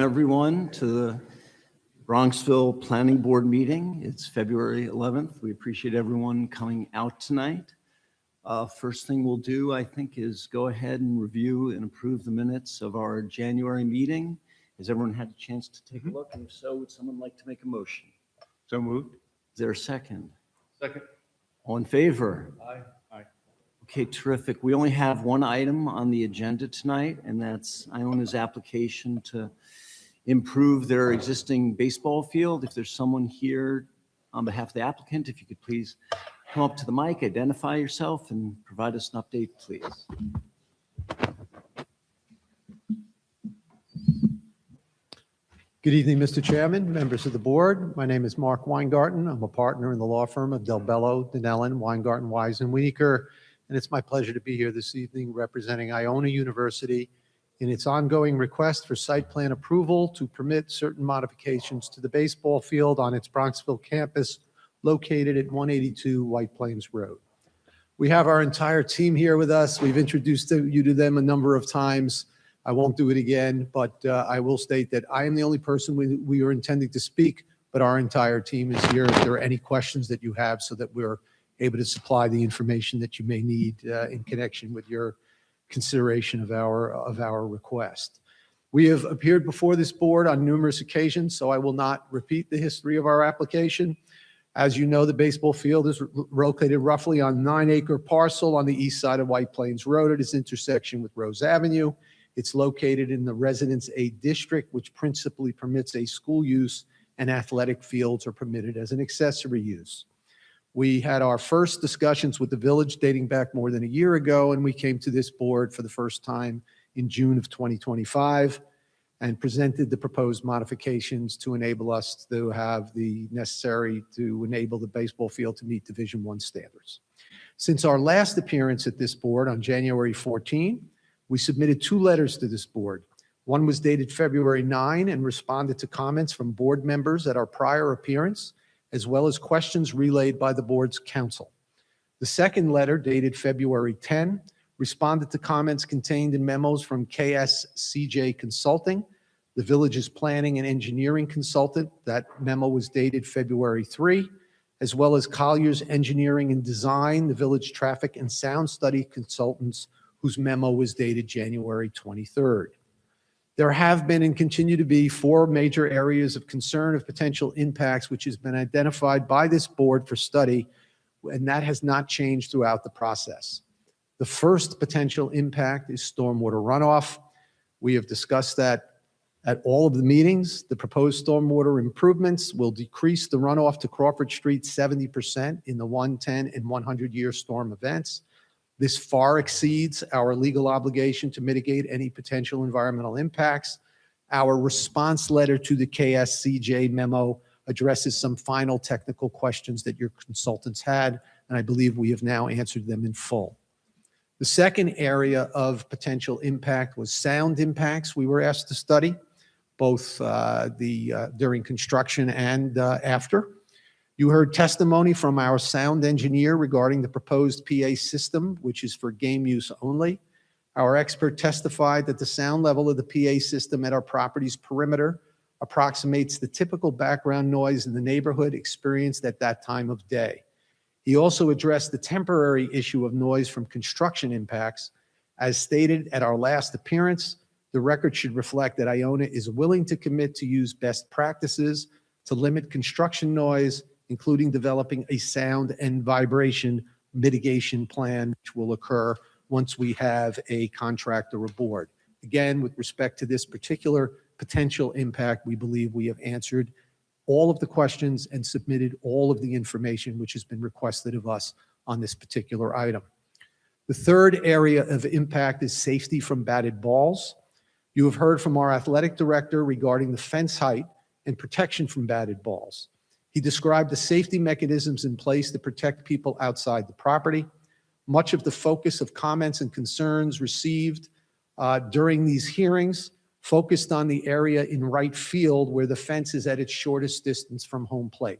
everyone to the Bronxville Planning Board meeting. It's February 11th. We appreciate everyone coming out tonight. First thing we'll do, I think, is go ahead and review and approve the minutes of our January meeting. Has everyone had a chance to take a look? And if so, would someone like to make a motion? So moved. Is there a second? Second. All in favor? Aye. Aye. Okay, terrific. We only have one item on the agenda tonight, and that's Iona's application to improve their existing baseball field. If there's someone here on behalf of the applicant, if you could please come up to the mic, identify yourself, and provide us an update, please. Good evening, Mr. Chairman, members of the board. My name is Mark Weingarten. I'm a partner in the law firm of Del Bello, Dinellen, Weingarten, Wise, and Wienerker, and it's my pleasure to be here this evening representing Iona University in its ongoing request for site plan approval to permit certain modifications to the baseball field on its Bronxville campus located at 182 White Plains Road. We have our entire team here with us. We've introduced you to them a number of times. I won't do it again, but I will state that I am the only person we are intending to speak, but our entire team is here if there are any questions that you have so that we're able to supply the information that you may need in connection with your consideration of our request. We have appeared before this board on numerous occasions, so I will not repeat the history of our application. As you know, the baseball field is located roughly on a 9-acre parcel on the east side of White Plains Road at its intersection with Rose Avenue. It's located in the Residence A district, which principally permits a school use, and athletic fields are permitted as an accessory use. We had our first discussions with the village dating back more than a year ago, and we came to this board for the first time in June of 2025 and presented the proposed modifications to enable us to have the necessary to enable the baseball field to meet Division I standards. Since our last appearance at this board on January 14, we submitted 2 letters to this board. One was dated February 9 and responded to comments from board members at our prior appearance, as well as questions relayed by the board's counsel. The second letter, dated February 10, responded to comments contained in memos from KSCJ Consulting, the village's planning and engineering consultant. That memo was dated February 3, as well as Collier's Engineering and Design, the village traffic and sound study consultants, whose memo was dated January 23rd. There have been and continue to be 4 major areas of concern of potential impacts, which has been identified by this board for study, and that has not changed throughout the process. The first potential impact is stormwater runoff. We have discussed that at all of the meetings. The proposed stormwater improvements will decrease the runoff to Crawford Street 70% in the 110 and 100-year storm events. This far exceeds our legal obligation to mitigate any potential environmental impacts. Our response letter to the KSCJ memo addresses some final technical questions that your consultants had, and I believe we have now answered them in full. The second area of potential impact was sound impacts. We were asked to study both during construction and after. You heard testimony from our sound engineer regarding the proposed PA system, which is for game use only. Our expert testified that the sound level of the PA system at our property's perimeter approximates the typical background noise in the neighborhood experienced at that time of day. He also addressed the temporary issue of noise from construction impacts. As stated at our last appearance, the record should reflect that Iona is willing to commit to use best practices to limit construction noise, including developing a sound and vibration mitigation plan, which will occur once we have a contractor aboard. Again, with respect to this particular potential impact, we believe we have answered all of the questions and submitted all of the information which has been requested of us on this particular item. The third area of impact is safety from batted balls. You have heard from our athletic director regarding the fence height and protection from batted balls. He described the safety mechanisms in place to protect people outside the property. Much of the focus of comments and concerns received during these hearings focused on the area in right field where the fence is at its shortest distance from home plate.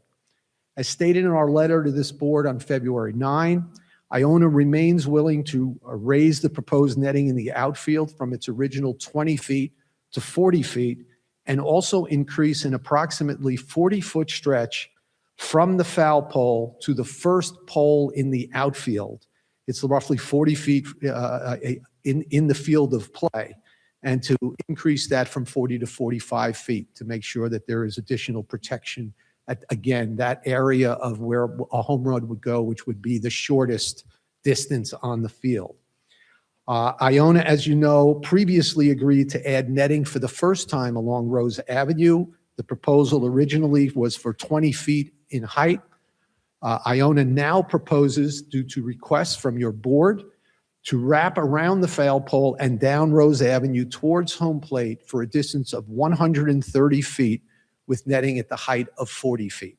As stated in our letter to this board on February 9, Iona remains willing to raise the proposed netting in the outfield from its original 20 feet to 40 feet and also increase an approximately 40-foot stretch from the foul pole to the first pole in the outfield. It's roughly 40 feet in the field of play, and to increase that from 40 to 45 feet to make sure that there is additional protection at, again, that area of where a home run would go, which would be the shortest distance on the field. Iona, as you know, previously agreed to add netting for the first time along Rose Avenue. The proposal originally was for 20 feet in height. Iona now proposes, due to requests from your board, to wrap around the foul pole and down Rose Avenue towards home plate for a distance of 130 feet with netting at the height of 40 feet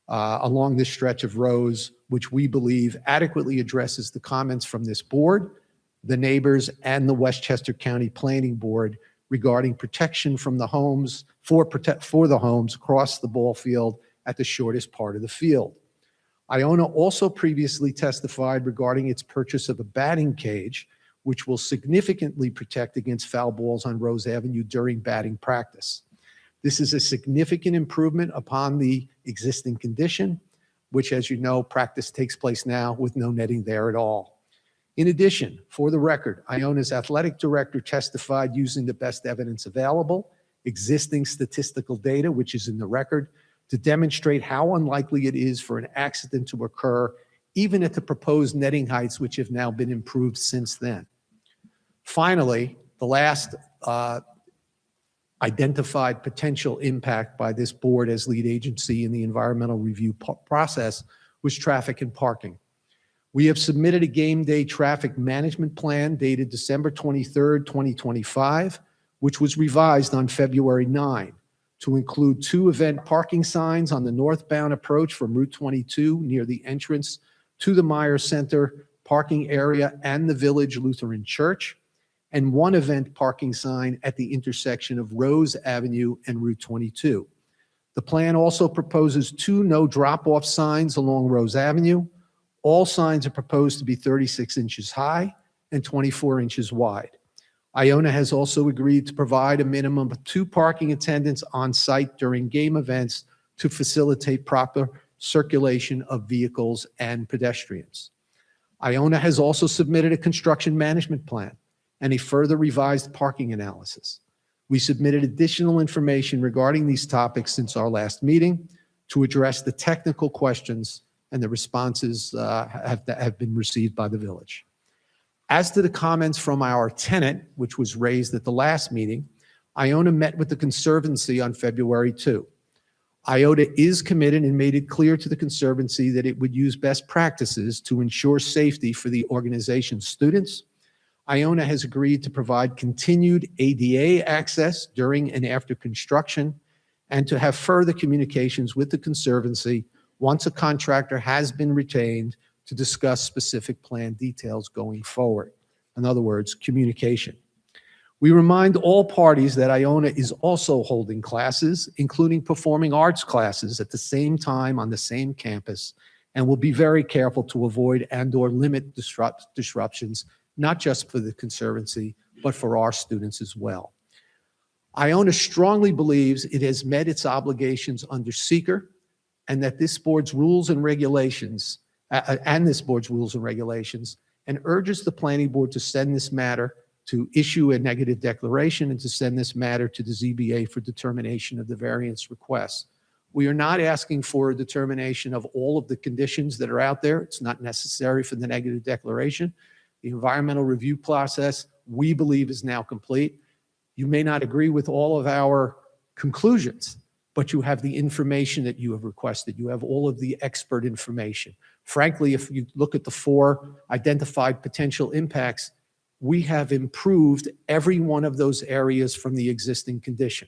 along this stretch of Rose, which we believe adequately addresses the comments from this board, the neighbors, and the Westchester County Planning Board regarding protection from the homes, for the homes across the ball field at the shortest part of the field. Iona also previously testified regarding its purchase of a batting cage, which will significantly protect against foul balls on Rose Avenue during batting practice. This is a significant improvement upon the existing condition, which, as you know, practice takes place now with no netting there at all. In addition, for the record, Iona's athletic director testified using the best evidence available, existing statistical data, which is in the record, to demonstrate how unlikely it is for an accident to occur, even at the proposed netting heights, which have now been improved since then. Finally, the last identified potential impact by this board as lead agency in the environmental review process was traffic and parking. We have submitted a game day traffic management plan dated December 23rd, 2025, which was revised on February 9, to include 2 event parking signs on the northbound approach from Route 22 near the entrance to the Myers Center parking area and the Village Lutheran Church, and 1 event parking sign at the intersection of Rose Avenue and Route 22. The plan also proposes 2 no drop-off signs along Rose Avenue. All signs are proposed to be 36 inches high and 24 inches wide. Iona has also agreed to provide a minimum of 2 parking attendants on site during game events to facilitate proper circulation of vehicles and pedestrians. Iona has also submitted a construction management plan and a further revised parking analysis. We submitted additional information regarding these topics since our last meeting to address the technical questions, and the responses have been received by the village. As to the comments from our tenant, which was raised at the last meeting, Iona met with the Conservancy on February 2. Iona is committed and made it clear to the Conservancy that it would use best practices to ensure safety for the organization's students. Iona has agreed to provide continued ADA access during and after construction, and to have further communications with the Conservancy once a contractor has been retained to discuss specific plan details going forward. In other words, communication. We remind all parties that Iona is also holding classes, including performing arts classes at the same time on the same campus, and will be very careful to avoid and/or limit disruptions, not just for the Conservancy, but for our students as well. Iona strongly believes it has met its obligations under seeker, and that this board's rules and regulations, and urges the Planning Board to send this matter, to issue a negative declaration, and to send this matter to the ZBA for determination of the variance requests. We are not asking for a determination of all of the conditions that are out there. It's not necessary for the negative declaration. The environmental review process, we believe, is now complete. You may not agree with all of our conclusions, but you have the information that you have requested. You have all of the expert information. Frankly, if you look at the 4 identified potential impacts, we have improved every one of those areas from the existing condition.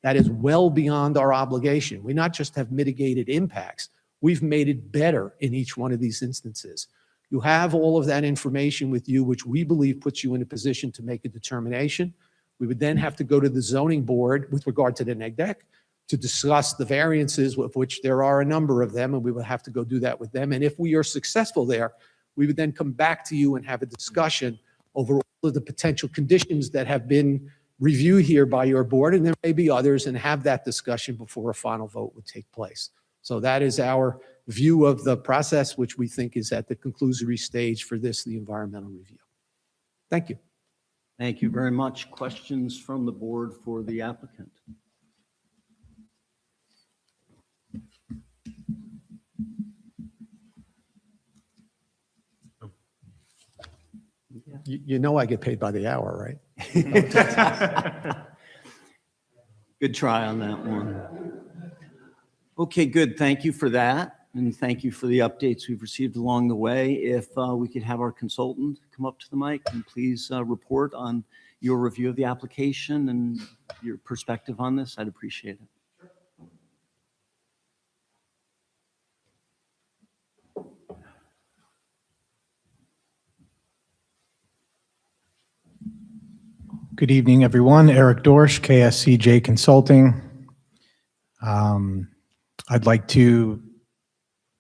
That is well beyond our obligation. We not just have mitigated impacts, we've made it better in each one of these instances. You have all of that information with you, which we believe puts you in a position to make a determination. We would then have to go to the zoning board with regard to the neg deck to discuss the variances, of which there are a number of them, and we will have to go do that with them. And if we are successful there, we would then come back to you and have a discussion over all of the potential conditions that have been review here by your board, and there may be others, and have that discussion before a final vote would take place. So that is our view of the process, which we think is at the conclusory stage for this, the environmental review. Thank you. Thank you very much. Questions from the board for the applicant? You know I get paid by the hour, right? Good try on that one. Okay, good. Thank you for that. And thank you for the updates we've received along the way. If we could have our consultant come up to the mic and please report on your review of the application and your perspective on this, I'd appreciate it. Good evening, everyone. Eric Dorsch, KSCJ Consulting. I'd like to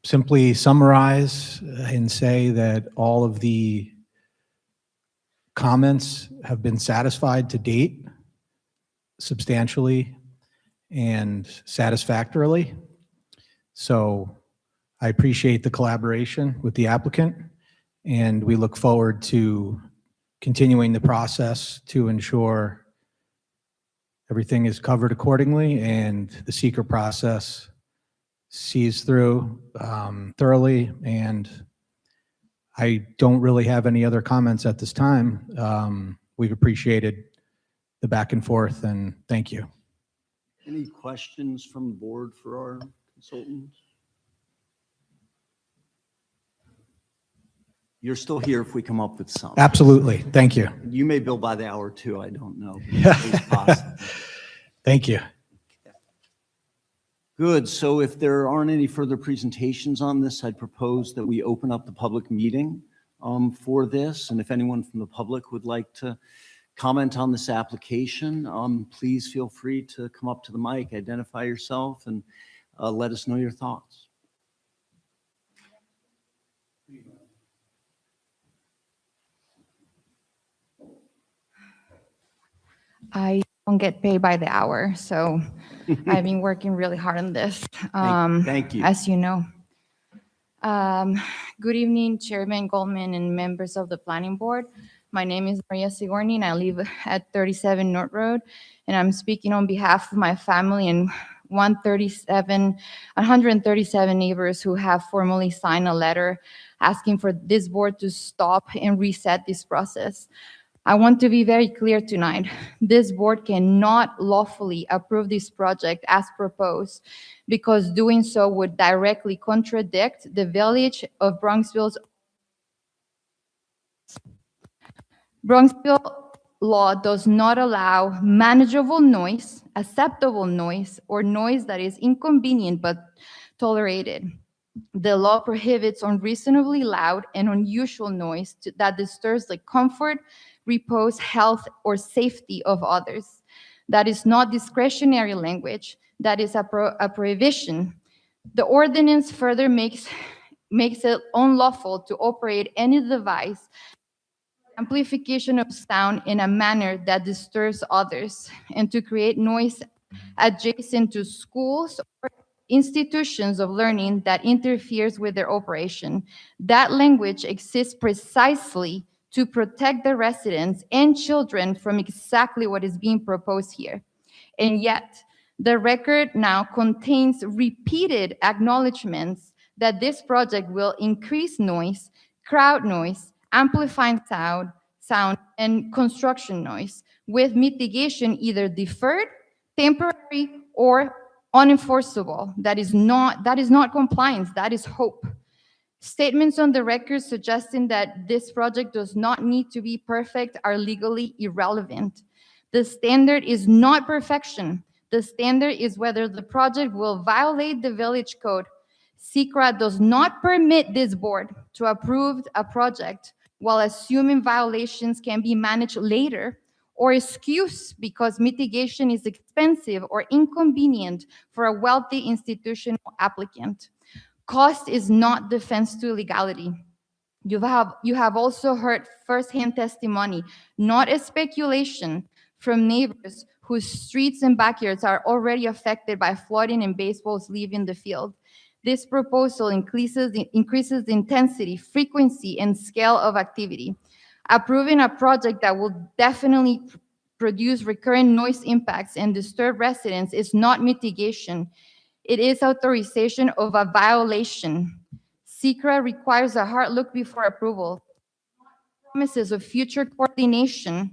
simply summarize and say that all of the comments have been satisfied to date substantially and satisfactorily. So I appreciate the collaboration with the applicant, and we look forward to continuing the process to ensure everything is covered accordingly and the seeker process sees through thoroughly. And I don't really have any other comments at this time. We've appreciated the back and forth, and thank you. Any questions from the board for our consultant? You're still here if we come up with some. Absolutely. Thank you. You may bill by the hour too, I don't know. It's possible. Thank you. Good, so if there aren't any further presentations on this, I'd propose that we open up the public meeting for this. And if anyone from the public would like to comment on this application, please feel free to come up to the mic, identify yourself, and let us know your thoughts. I don't get paid by the hour, so I've been working really hard on this. Thank you. As you know. Good evening, Chairman Goldman and members of the Planning Board. My name is Maria Sigorni, and I live at 37 North Road, and I'm speaking on behalf of my family and 137 neighbors who have formally signed a letter asking for this board to stop and reset this process. I want to be very clear tonight. This board cannot lawfully approve this project as proposed because doing so would directly contradict the Village of Bronxville's law does not allow manageable noise, acceptable noise, or noise that is inconvenient but tolerated. The law prohibits unreasonably loud and unusual noise that disturbs the comfort, repose, health, or safety of others. That is not discretionary language. That is a prohibition. The ordinance further makes it unlawful to operate any device, amplification of sound in a manner that disturbs others, and to create noise adjacent to schools or institutions of learning that interferes with their operation. That language exists precisely to protect the residents and children from exactly what is being proposed here. And yet, the record now contains repeated acknowledgments that this project will increase noise, crowd noise, amplifying sound, and construction noise, with mitigation either deferred, temporary, or unenforceable. That is not compliance, that is hope. Statements on the record suggesting that this project does not need to be perfect are legally irrelevant. The standard is not perfection. The standard is whether the project will violate the village code. SECRA does not permit this board to approve a project while assuming violations can be managed later, or excused because mitigation is expensive or inconvenient for a wealthy institutional applicant. Cost is not defense to legality. You have also heard firsthand testimony, not a speculation, from neighbors whose streets and backyards are already affected by flooding and baseballs leaving the field. This proposal increases the intensity, frequency, and scale of activity. Approving a project that will definitely produce recurrent noise impacts and disturb residents is not mitigation. It is authorization of a violation. SECRA requires a hard look before approval. Promises of future coordination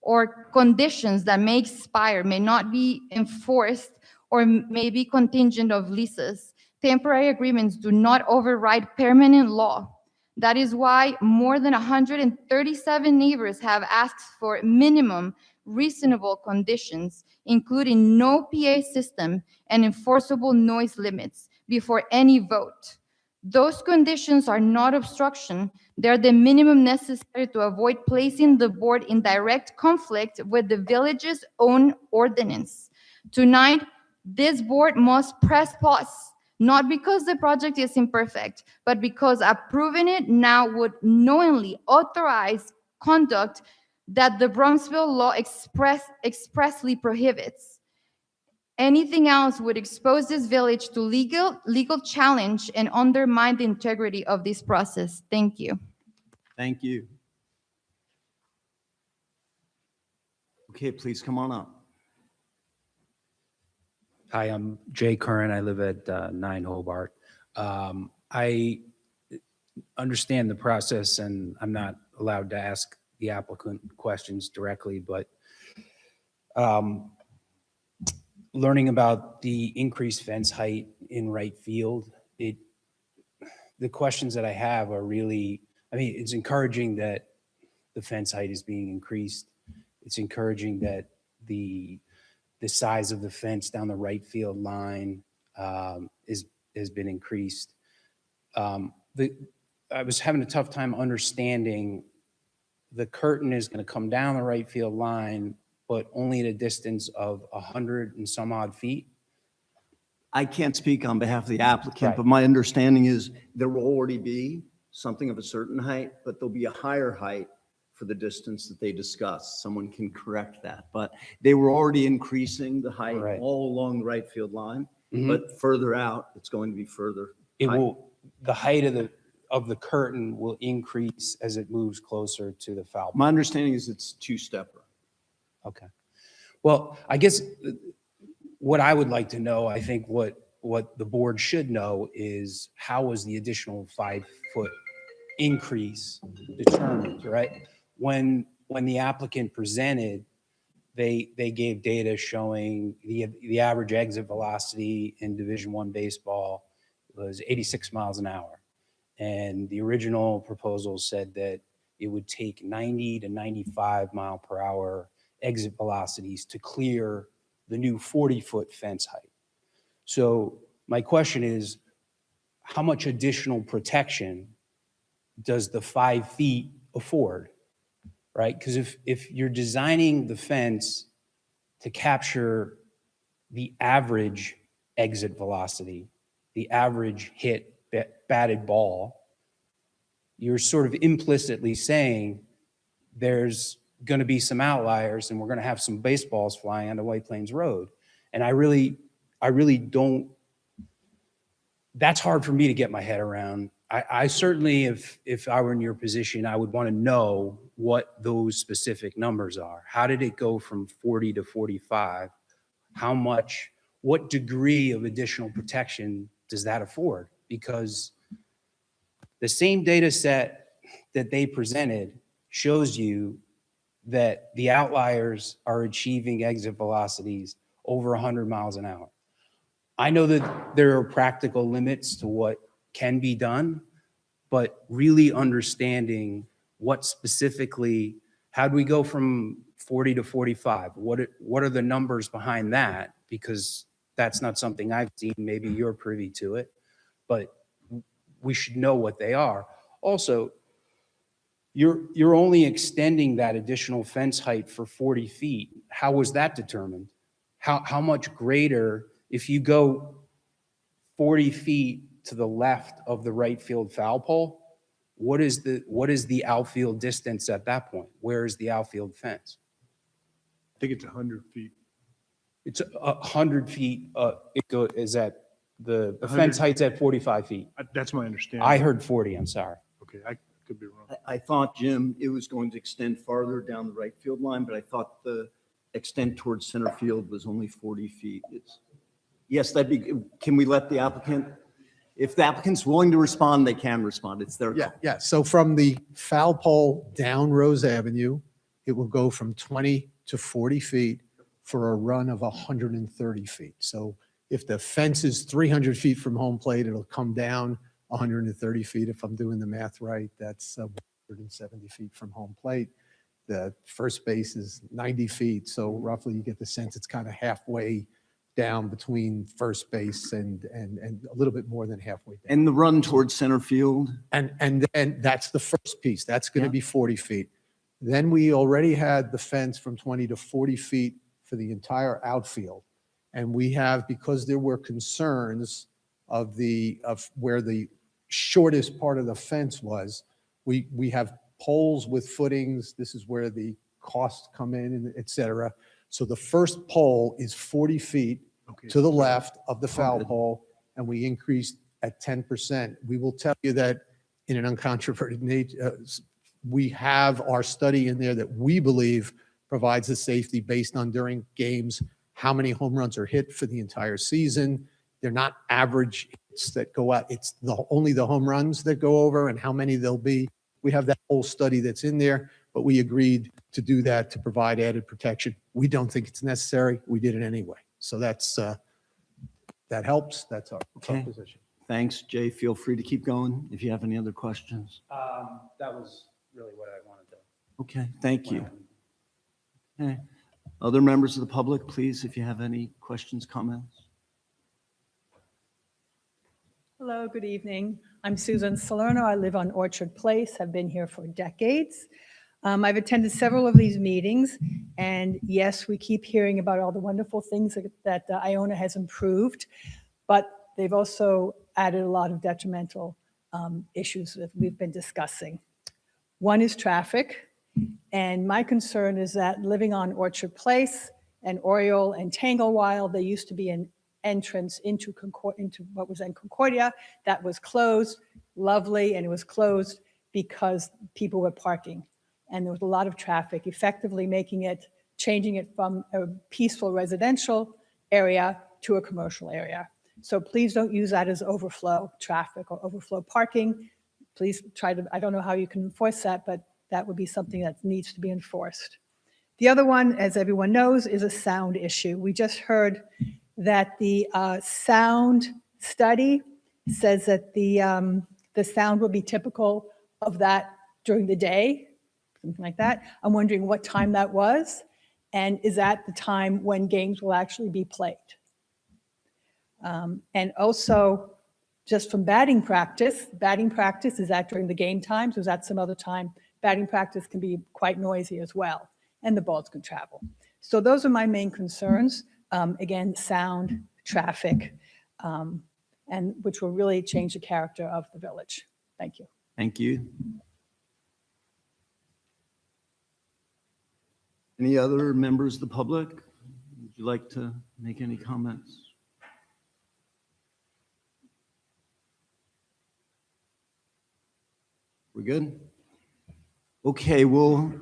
or conditions that may expire, may not be enforced, or may be contingent of leases. Temporary agreements do not override permanent law. That is why more than 137 neighbors have asked for minimum reasonable conditions, including no PA system and enforceable noise limits before any vote. Those conditions are not obstruction. They're the minimum necessary to avoid placing the board in direct conflict with the village's own ordinance. Tonight, this board must press pause, not because the project is imperfect, but because approving it now would knowingly authorize conduct that the Bronxville law expressly prohibits. Anything else would expose this village to legal challenge and undermine the integrity of this process. Thank you. Thank you. Okay, please come on up. Hi, I'm Jay Curran. I live at 9 Hobart. I understand the process, and I'm not allowed to ask the applicant questions directly, but learning about the increased fence height in right field, the questions that I have are really, I mean, it's encouraging that the fence height is being increased. It's encouraging that the size of the fence down the right field line has been increased. I was having a tough time understanding the curtain is going to come down the right field line, but only at a distance of 100 and some odd feet. I can't speak on behalf of the applicant, Right. but my understanding is there will already be something of a certain height, but there'll be a higher height for the distance that they discussed. Someone can correct that, but they were already increasing the height Right. all along the right field line, Mhm. but further out, it's going to be further. It height. will, the height of the curtain will increase as it moves closer to the foul. My understanding is it's two-stepper. Okay. Well, I guess what I would like to know, I think what the board should know is how was the additional 5-foot increase determined, right? When the applicant presented, they gave data showing the average exit velocity in Division I baseball was 86 miles an hour. And the original proposal said that it would take 90 to 95 mile per hour exit velocities to clear the new 40-foot fence height. So my question is, how much additional protection does the 5 feet afford, right? Because if you're designing the fence to capture the average exit velocity, the average hit batted ball, you're sort of implicitly saying there's going to be some outliers and we're going to have some baseballs flying onto White Plains Road. And I really don't, that's hard for me to get my head around. I certainly, if I were in your position, I would want to know what those specific numbers are. How did it go from 40 to 45? How much, what degree of additional protection does that afford? Because the same data set that they presented shows you that the outliers are achieving exit velocities over 100 miles an hour. I know that there are practical limits to what can be done, but really understanding what specifically, how do we go from 40 to 45? What are the numbers behind that? Because that's not something I've seen. Maybe you're privy to it, but we should know what they are. Also, you're only extending that additional fence height for 40 feet. How was that determined? How much greater, if you go 40 feet to the left of the right field foul pole, what is the outfield distance at that point? Where is the outfield fence? I think it's 100 feet. It's 100 feet, is that, the 100 fence height's at 45 feet. That's my understanding. I heard 40, I'm sorry. Okay, I could be wrong. I thought, Jim, it was going to extend farther down the right field line, but I thought the extent towards center field was only 40 feet. Yes, can we let the applicant, if the applicant's willing to respond, they can respond. It's their Yeah, call. yeah. So from the foul pole down Rose Avenue, it will go from 20 to 40 feet for a run of 130 feet. So if the fence is 300 feet from home plate, it'll come down 130 feet. If I'm doing the math right, that's 170 feet from home plate. The first base is 90 feet. So roughly you get the sense it's kind of halfway down between first base and a little bit more than halfway down. And the run towards center field? And then that's the first piece. That's going to Yeah. be 40 feet. Then we already had the fence from 20 to 40 feet for the entire outfield. And we have, because there were concerns of where the shortest part of the fence was, we have poles with footings. This is where the costs come in, and et cetera. So the first pole is 40 feet Okay. to the left of the foul Okay. pole, and we increased at 10%. We will tell you that in an uncontroverted nature, we have our study in there that we believe provides the safety based on during games, how many home runs are hit for the entire season. They're not average hits that go out. It's only the home runs that go over and how many there'll be. We have that whole study that's in there, but we agreed to do that to provide added protection. We don't think it's necessary. We did it anyway. So that's, that helps. That's our Okay. position. Thanks, Jay. Feel free to keep going if you have any other questions. That was really what I wanted to. Okay, thank you. Okay. Other members of the public, please, if you have any questions, comments. Hello, good evening. I'm Susan Salerno. I live on Orchard Place. I've been here for decades. I've attended several of these meetings, and yes, we keep hearing about all the wonderful things that Iona has improved, but they've also added a lot of detrimental issues that we've been discussing. One is traffic, and my concern is that living on Orchard Place and Oriole and Tanglewild, there used to be an entrance into what was then Concordia that was closed, lovely, and it was closed because people were parking. And there was a lot of traffic, effectively changing it from a peaceful residential area to a commercial area. So please don't use that as overflow traffic or overflow parking. Please I don't know how you can enforce that, but that would be something that needs to be enforced. The other one, as everyone knows, is a sound issue. We just heard that the sound study says that the sound will be typical of that during the day, something like that. I'm wondering what time that was, and is that the time when games will actually be played? And also, just from batting practice, is that during the game times, or is that some other time? Batting practice can be quite noisy as well, and the balls can travel. So those are my main concerns. Again, sound, traffic, and which will really change the character of the village. Thank you. Thank you. Any other members of the public? Would you like to make any comments? We're good? Okay, we'll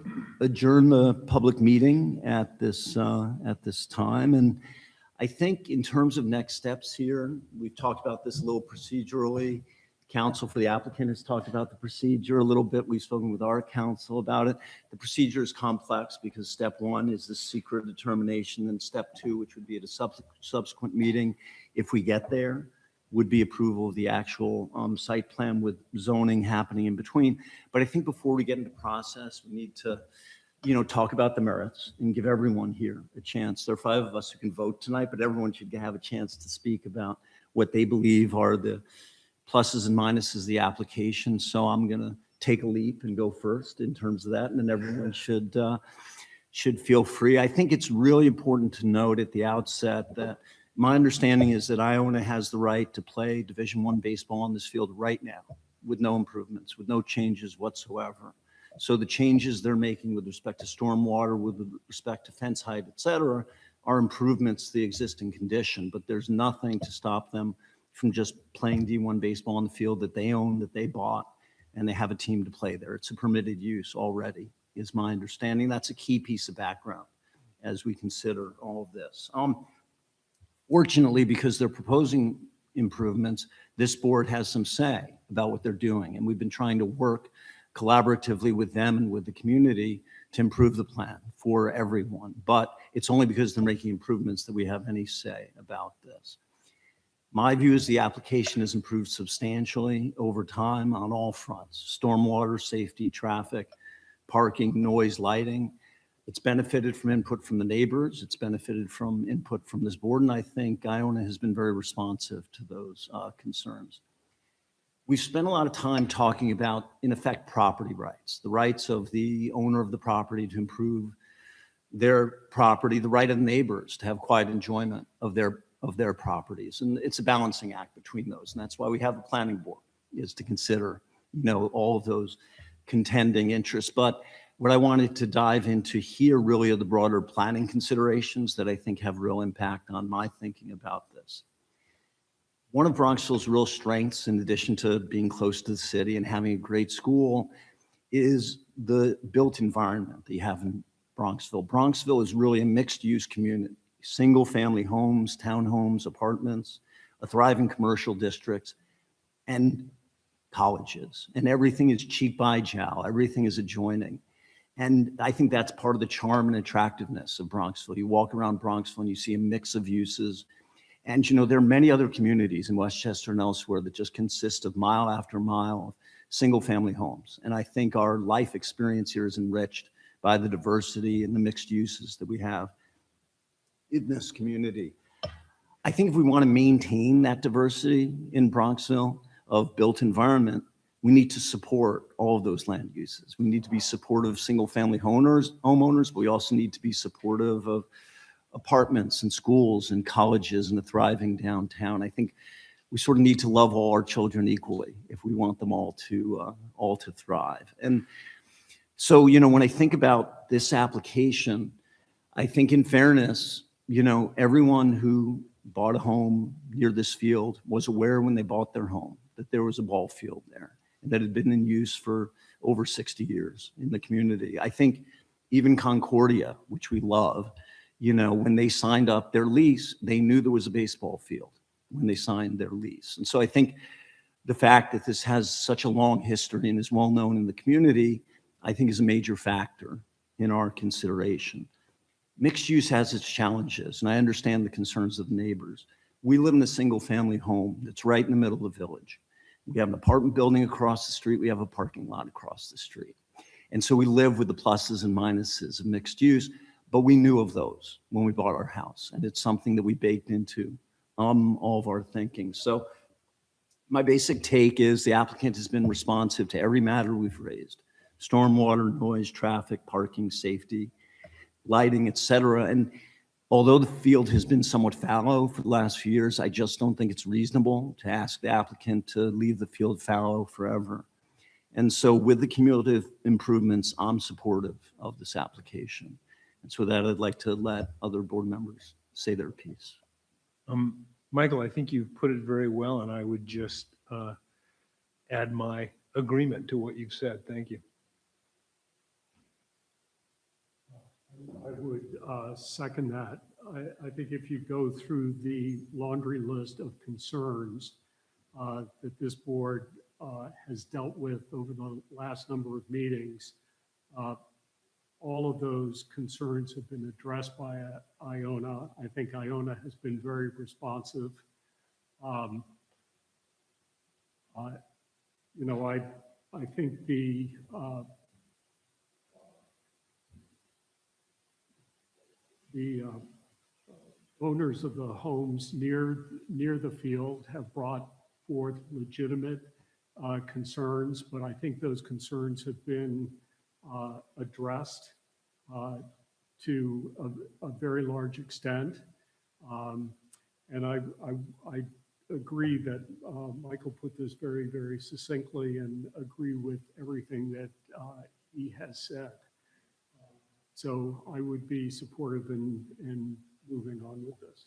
adjourn the public meeting at this time. And I think in terms of next steps here, we've talked about this a little procedurally. Counsel for the applicant has talked about the procedure a little bit. We've spoken with our counsel about it. The procedure is complex because step one is the secret determination, and step two, which would be at a subsequent meeting, if we get there, would be approval of the actual site plan with zoning happening in between. But I think before we get into process, we need to, talk about the merits and give everyone here a chance. There are 5 of us who can vote tonight, but everyone should have a chance to speak about what they believe are the pluses and minuses of the application. So I'm going to take a leap and go first in terms of that, and then everyone should feel free. I think it's really important to note at the outset that my understanding is that Iona has the right to play Division I baseball on this field right now with no improvements, with no changes whatsoever. So the changes they're making with respect to stormwater, with respect to fence height, et cetera, are improvements to the existing condition, but there's nothing to stop them from just playing D1 baseball on the field that they own, that they bought, and they have a team to play there. It's a permitted use already, is my understanding. That's a key piece of background as we consider all of this. Fortunately, because they're proposing improvements, this board has some say about what they're doing, and we've been trying to work collaboratively with them and with the community to improve the plan for everyone. But it's only because they're making improvements that we have any say about this. My view is the application has improved substantially over time on all fronts: stormwater, safety, traffic, parking, noise, lighting. It's benefited from input from the neighbors. It's benefited from input from this board, and I think Iona has been very responsive to those concerns. We've spent a lot of time talking about, in effect, property rights, the rights of the owner of the property to improve their property, the right of neighbors to have quiet enjoyment of their properties. And it's a balancing act between those. And that's why we have a planning board, is to consider, all of those contending interests. But what I wanted to dive into here really are the broader planning considerations that I think have real impact on my thinking about this. One of Bronxville's real strengths, in addition to being close to the city and having a great school, is the built environment that you have in Bronxville. Bronxville is really a mixed-use community: single-family homes, townhomes, apartments, a thriving commercial district, and colleges. And everything is cheek by jowl. Everything is adjoining. And I think that's part of the charm and attractiveness of Bronxville. You walk around Bronxville and you see a mix of uses. And, there are many other communities in Westchester and elsewhere that just consist of mile after mile of single-family homes. And I think our life experience here is enriched by the diversity and the mixed uses that we have in this community. I think if we want to maintain that diversity in Bronxville of built environment, we need to support all of those land uses. We need to be supportive of single-family homeowners, but we also need to be supportive of apartments and schools and colleges and a thriving downtown. I think we sort of need to love all our children equally if we want them all to thrive. And so, when I think about this application, I think in fairness, everyone who bought a home near this field was aware when they bought their home that there was a ball field there and that it had been in use for over 60 years in the community. I think even Concordia, which we love, when they signed up their lease, they knew there was a baseball field when they signed their lease. And so I think the fact that this has such a long history and is well known in the community, I think is a major factor in our consideration. Mixed use has its challenges, and I understand the concerns of the neighbors. We live in a single family home that's right in the middle of the village. We have an apartment building across the street. We have a parking lot across the street. And so we live with the pluses and minuses of mixed use, but we knew of those when we bought our house. And it's something that we baked into all of our thinking. So my basic take is the applicant has been responsive to every matter we've raised: stormwater, noise, traffic, parking, safety, lighting, et cetera. And although the field has been somewhat fallow for the last few years, I just don't think it's reasonable to ask the applicant to leave the field fallow forever. And so with the cumulative improvements, I'm supportive of this application. And so with that, I'd like to let other board members say their piece. Michael, I think you've put it very well, and I would just add my agreement to what you've said. Thank you. I would second that. I think if you go through the laundry list of concerns that this board has dealt with over the last number of meetings, all of those concerns have been addressed by Iona. I think Iona has been very responsive. I think the owners of the homes near the field have brought forth legitimate concerns, but I think those concerns have been addressed to a very large extent. And I agree that Michael put this very, very succinctly, and agree with everything that he has said. So I would be supportive in moving on with this.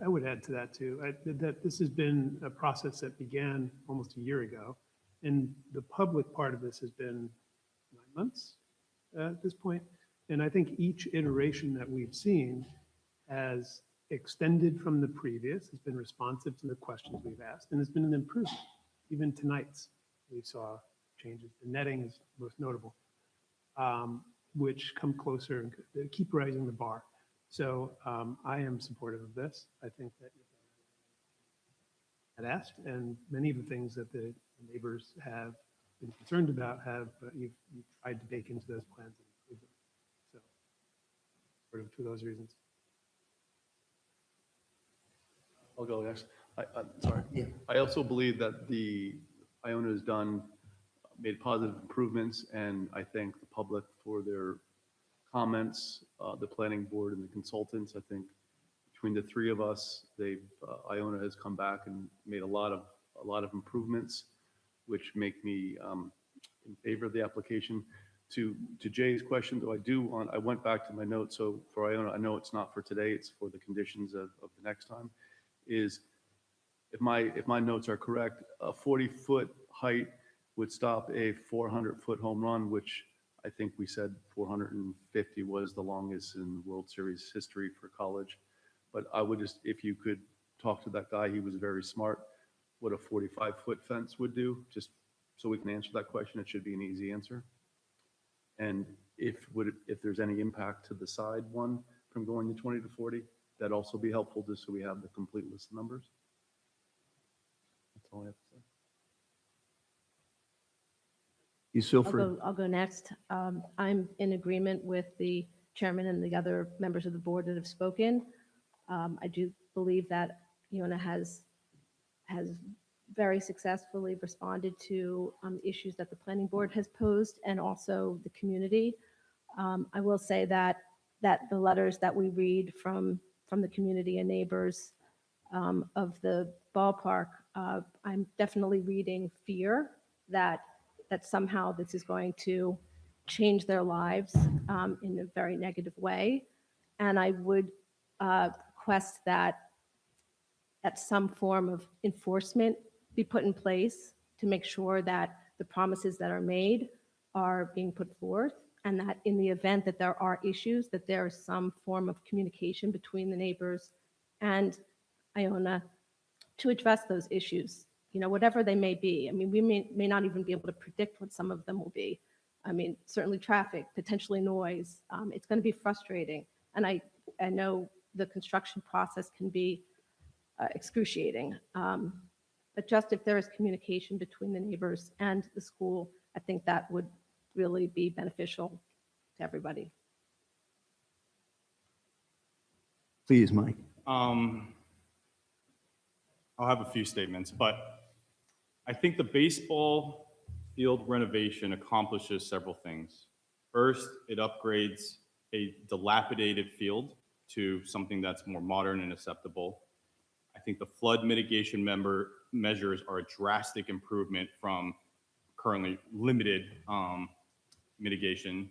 I would add to that too, that this has been a process that began almost a year ago. And the public part of this has been 9 months at this point. And I think each iteration that we've seen has extended from the previous, has been responsive to the questions we've asked, and has been an improvement. Even tonight's, we saw changes. The netting is most notable, which come closer and keep raising the bar. So I am supportive of this. I think that had asked, and many of the things that the neighbors have been concerned about you've tried to bake into those plans and improve them. So, sort of for those reasons. I'll go next. I'm sorry. Yeah. I also believe that the Iona has made positive improvements, and I thank the public for their comments, the planning board and the consultants. I think between the three of us, Iona has come back and made a lot of improvements, which make me in favor of the application. To Jay's question, though, I went back to my notes. So for Iona, I know it's not for today, it's for the conditions of the next time, is if my notes are correct, a 40-foot height would stop a 400-foot home run, which I think we said 450 was the longest in the World Series history for college. But I would just, if you could talk to that guy, he was very smart, what a 45-foot fence would do, just so we can answer that question. It should be an easy answer. And if there's any impact to the side one from going to 20 to 40, that'd also be helpful, just so we have the complete list of numbers. That's all I have to say. You feel free. I'll go next. I'm in agreement with the chairman and the other members of the board that have spoken. I do believe that Iona has very successfully responded to issues that the planning board has posed, and also the community. I will say that the letters that we read from the community and neighbors of the ballpark, I'm definitely reading fear that somehow this is going to change their lives in a very negative way. And I would request that some form of enforcement be put in place to make sure that the promises that are made are being put forth, and that in the event that there are issues, that there is some form of communication between the neighbors and Iona to address those issues, whatever they may be. I mean, we may not even be able to predict what some of them will be. I mean, certainly traffic, potentially noise. It's going to be frustrating. And I know the construction process can be excruciating. But just if there is communication between the neighbors and the school, I think that would really be beneficial to everybody. Please, Mike. I'll have a few statements, but I think the baseball field renovation accomplishes several things. First, it upgrades a dilapidated field to something that's more modern and acceptable. I think the flood mitigation measures are a drastic improvement from currently limited mitigation.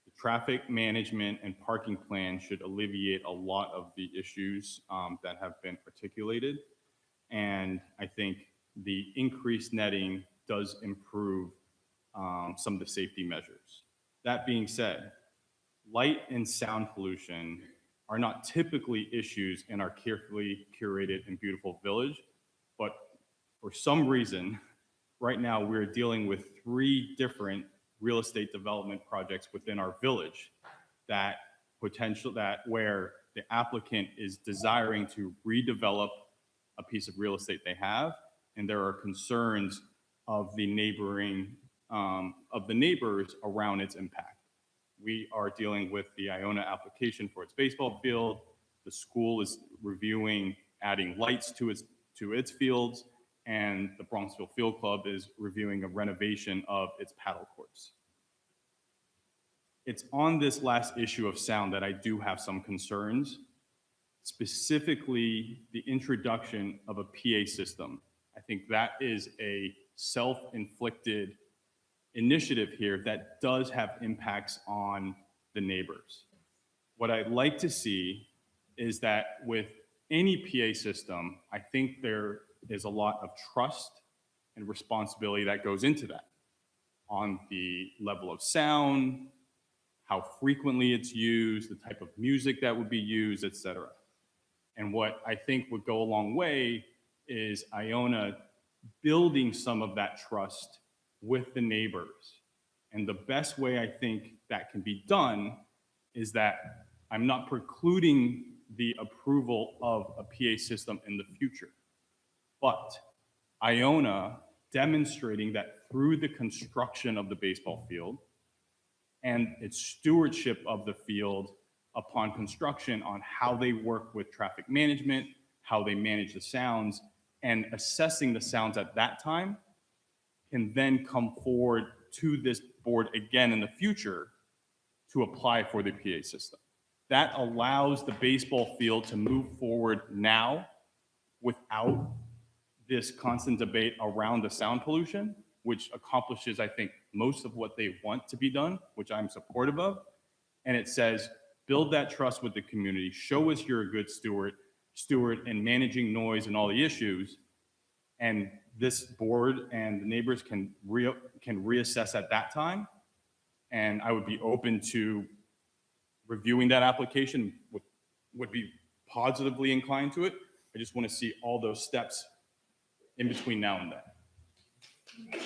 The traffic management and parking plan should alleviate a lot of the issues that have been articulated. And I think the increased netting does improve some of the safety measures. That being said, light and sound pollution are not typically issues in our carefully curated and beautiful village, but for some reason, right now we're dealing with 3 different real estate development projects within our village where the applicant is desiring to redevelop a piece of real estate they have, and there are concerns of the neighbors around its impact. We are dealing with the Iona application for its baseball field. The school is reviewing adding lights to its fields, and the Bronxville Field Club is reviewing a renovation of its paddle courts. It's on this last issue of sound that I do have some concerns, specifically the introduction of a PA system. I think that is a self-inflicted initiative here that does have impacts on the neighbors. What I'd like to see is that with any PA system, I think there is a lot of trust and responsibility that goes into that on the level of sound, how frequently it's used, the type of music that would be used, et cetera. And what I think would go a long way is Iona building some of that trust with the neighbors. And the best way I think that can be done is that I'm not precluding the approval of a PA system in the future, but Iona demonstrating that through the construction of the baseball field and its stewardship of the field upon construction on how they work with traffic management, how they manage the sounds, and assessing the sounds at that time can then come forward to this board again in the future to apply for the PA system. That allows the baseball field to move forward now without this constant debate around the sound pollution, which accomplishes, I think, most of what they want to be done, which I'm supportive of. And it says, build that trust with the community, show us you're a good steward in managing noise and all the issues. And this board and the neighbors can reassess at that time. And I would be open to reviewing that application, would be positively inclined to it. I just want to see all those steps in between now and then.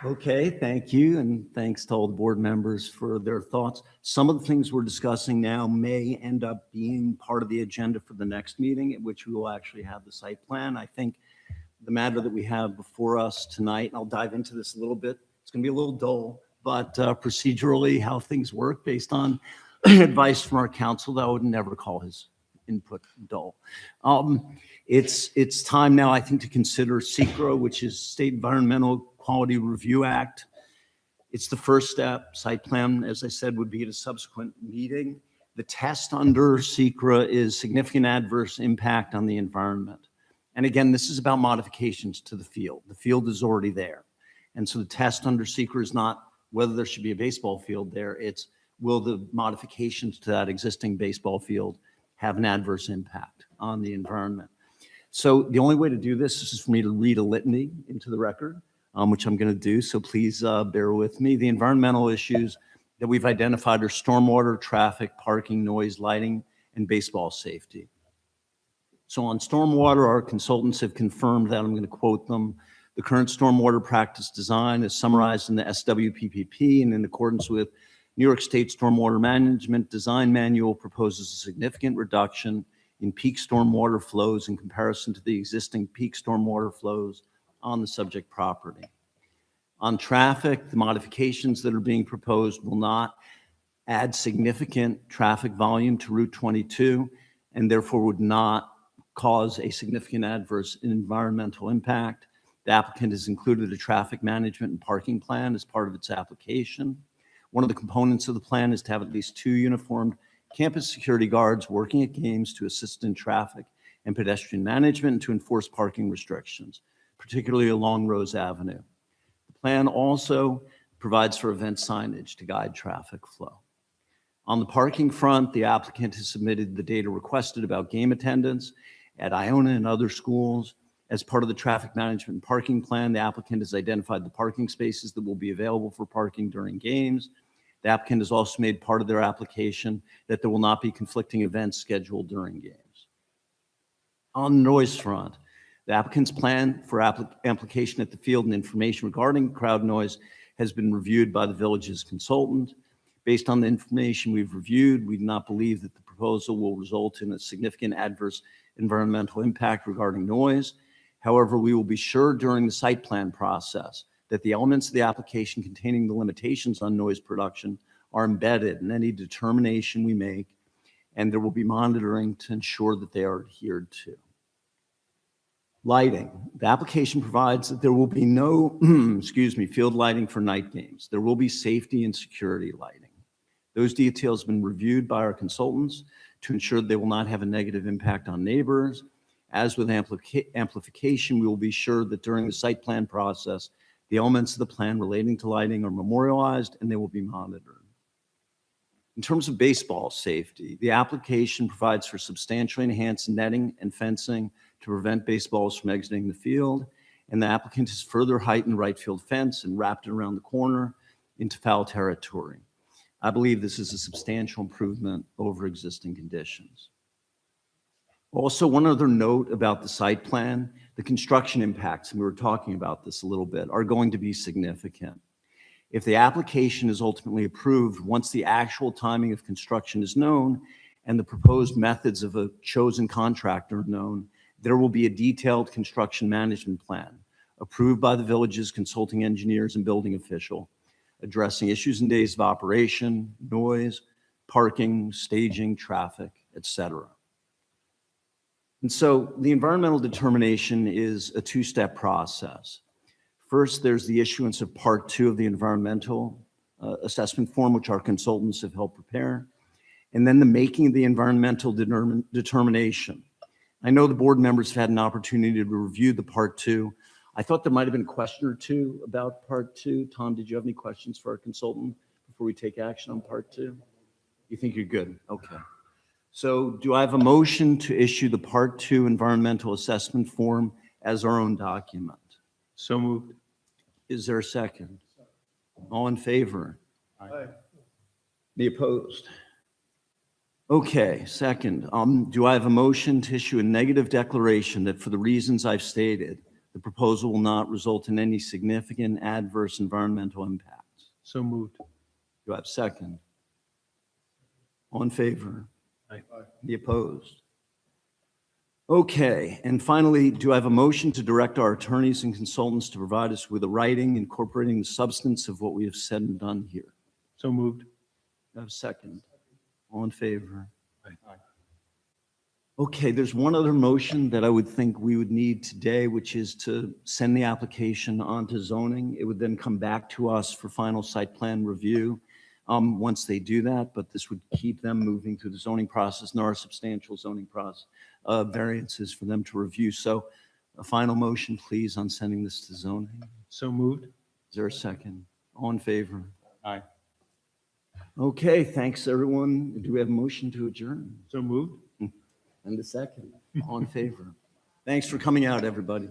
Okay, thank you, and thanks to all the board members for their thoughts. Some of the things we're discussing now may end up being part of the agenda for the next meeting, at which we will actually have the site plan. I think the matter that we have before us tonight, and I'll dive into this a little bit, it's going to be a little dull, but procedurally, how things work based on advice from our counsel, that I would never call his input dull. It's time now, I think, to consider SECRA, which is State Environmental Quality Review Act. It's the first step. Site plan, as I said, would be at a subsequent meeting. The test under SECRA is significant adverse impact on the environment. And again, this is about modifications to the field. The field is already there. And so the test under SECRA is not whether there should be a baseball field there. It's will the modifications to that existing baseball field have an adverse impact on the environment. So the only way to do this is for me to read a litany into the record, which I'm going to do. So please bear with me. The environmental issues that we've identified are stormwater, traffic, parking, noise, lighting, and baseball safety. So on stormwater, our consultants have confirmed that, I'm going to quote them, the current stormwater practice design is summarized in the SWPPP and in accordance with New York State Stormwater Management Design Manual proposes a significant reduction in peak stormwater flows in comparison to the existing peak stormwater flows on the subject property. On traffic, the modifications that are being proposed will not add significant traffic volume to Route 22 and therefore would not cause a significant adverse environmental impact. The applicant has included a traffic management and parking plan as part of its application. One of the components of the plan is to have at least 2 uniformed campus security guards working at games to assist in traffic and pedestrian management and to enforce parking restrictions, particularly along Rose Avenue. The plan also provides for event signage to guide traffic flow. On the parking front, the applicant has submitted the data requested about game attendance at Iona and other schools. As part of the traffic management and parking plan, the applicant has identified the parking spaces that will be available for parking during games. The applicant has also made part of their application that there will not be conflicting events scheduled during games. On the noise front, the applicant's plan for application at the field and information regarding crowd noise has been reviewed by the village's consultant. Based on the information we've reviewed, we do not believe that the proposal will result in a significant adverse environmental impact regarding noise. However, we will be sure during the site plan process that the elements of the application containing the limitations on noise production are embedded in any determination we make, and there will be monitoring to ensure that they are adhered to. Lighting. The application provides that there will be no, field lighting for night games. There will be safety and security lighting. Those details have been reviewed by our consultants to ensure that they will not have a negative impact on neighbors. As with amplification, we will be sure that during the site plan process, the elements of the plan relating to lighting are memorialized and they will be monitored. In terms of baseball safety, the application provides for substantially enhanced netting and fencing to prevent baseballs from exiting the field, and the applicant has further heightened right field fence and wrapped it around the corner into foul territory. I believe this is a substantial improvement over existing conditions. Also, one other note about the site plan, the construction impacts, and we were talking about this a little bit, are going to be significant. If the application is ultimately approved, once the actual timing of construction is known and the proposed methods of a chosen contractor are known, there will be a detailed construction management plan approved by the village's consulting engineers and building official, addressing issues and days of operation, noise, parking, staging, traffic, etc. And so the environmental determination is a two-step process. First, there's the issuance of Part 2 of the environmental assessment form, which our consultants have helped prepare, and then the making of the environmental determination. I know the board members have had an opportunity to review the Part 2. I thought there might have been a question or two about Part 2. Tom, did you have any questions for our consultant before we take action on Part 2? You think you're good? Okay. So do I have a motion to issue the Part 2 environmental assessment form as our own document? So moved. Is there a second? All in favor? Aye. Any opposed? Okay, second. Do I have a motion to issue a negative declaration that for the reasons I've stated, the proposal will not result in any significant adverse environmental impacts? So moved. Do I have a second? All in favor? Aye. Any opposed? Okay, and finally, do I have a motion to direct our attorneys and consultants to provide us with a writing incorporating the substance of what we have said and done here? So moved. Do I have a second? All in favor? Aye. Okay, there's one other motion that I would think we would need today, which is to send the application on to zoning. It would then come back to us for final site plan review once they do that, but this would keep them moving through the zoning process, and there are substantial zoning process variances for them to review. So a final motion, please, on sending this to zoning. So moved. Is there a second? All in favor? Aye. Okay, thanks, everyone. Do we have a motion to adjourn? So moved. And a second. All in favor? Thanks for coming out, everybody.